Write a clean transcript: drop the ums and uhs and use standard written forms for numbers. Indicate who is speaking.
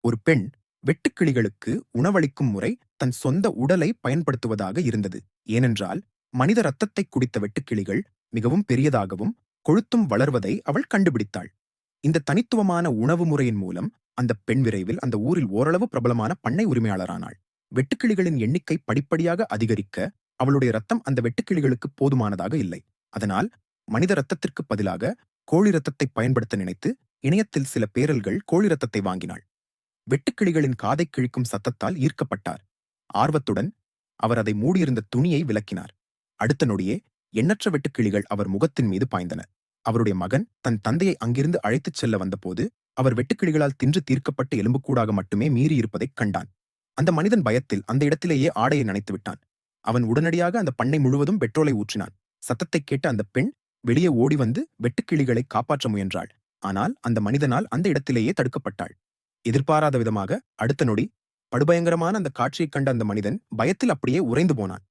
Speaker 1: ஒரு பெண் வெட்டுக்கிளிகளுக்கு உணவளிக்கும் முறை தன் சொந்த உடலை பயன்படுத்துவதாக இருந்தது. ஏனென்றால் மனித ரத்தத்தை குடித்த வெட்டுக்கிளிகள் மிகவும் பெரியதாகவும் கொழுத்தும் வளர்வதை அவள் கண்டுபிடித்தாள். இந்த தனித்துவமான உணவு முறையின் மூலம் அந்த பெண் விரைவில் அந்த ஊரில் ஓரளவு பிரபலமான பண்ணை உரிமையாளரானாள். வெட்டுக்கிளிகளின் எண்ணிக்கை படிப்படியாக அதிகரிக்க அவளுடைய ரத்தம் அந்த வெட்டுக்கிளிகளுக்கு போதுமானதாக இல்லை. அதனால் மனித ரத்தத்திற்கு பதிலாக கோழி ரத்தத்தை பயன்படுத்த நினைத்து இணையத்தில் சில பேரல்கள் கோழி ரத்தத்தை வாங்கினாள். வெட்டுக்கிளிகளின் காதை கிழிக்கும் சத்தத்தால் ஈர்க்கப்பட்டார். ஆர்வத்துடன் அவர் அதை மூடியிருந்த துணியை விலக்கினார். அடுத்த நொடியே எண்ணற்ற வெட்டுக்கிளிகள் அவர் முகத்தின் மீது பாய்ந்தன. அவருடைய மகன் தன் தந்தையை அங்கிருந்து அழைத்துச் செல்ல வந்தபோது அவர் வெட்டுக்கிளிகளால் தின்று தீர்க்கப்பட்ட எலும்புக்கூடாக மட்டுமே மீறி இருப்பதைக் கண்டான். அந்த மனிதன் பயத்தில் அந்த இடத்திலேயே ஆடையை நனைத்து விட்டான். அவன் உடனடியாக அந்த பண்ணை முழுவதும் பெட்ரோலை ஊற்றினான். சத்தத்தைக் கேட்ட அந்த பெண் வெளியே ஓடி வந்து வெட்டுக்கிளிகளை காப்பாற்ற முயன்றாள். ஆனால் அந்த மனிதனால் அந்த இடத்திலேயே தடுக்கப்பட்டாள். எதிர்பாராத விதமாக அடுத்த நொடி படுபயங்கரமான அந்த காட்சியைக் கண்ட அந்த மனிதன் பயத்தில் அப்படியே உறைந்து போனான்.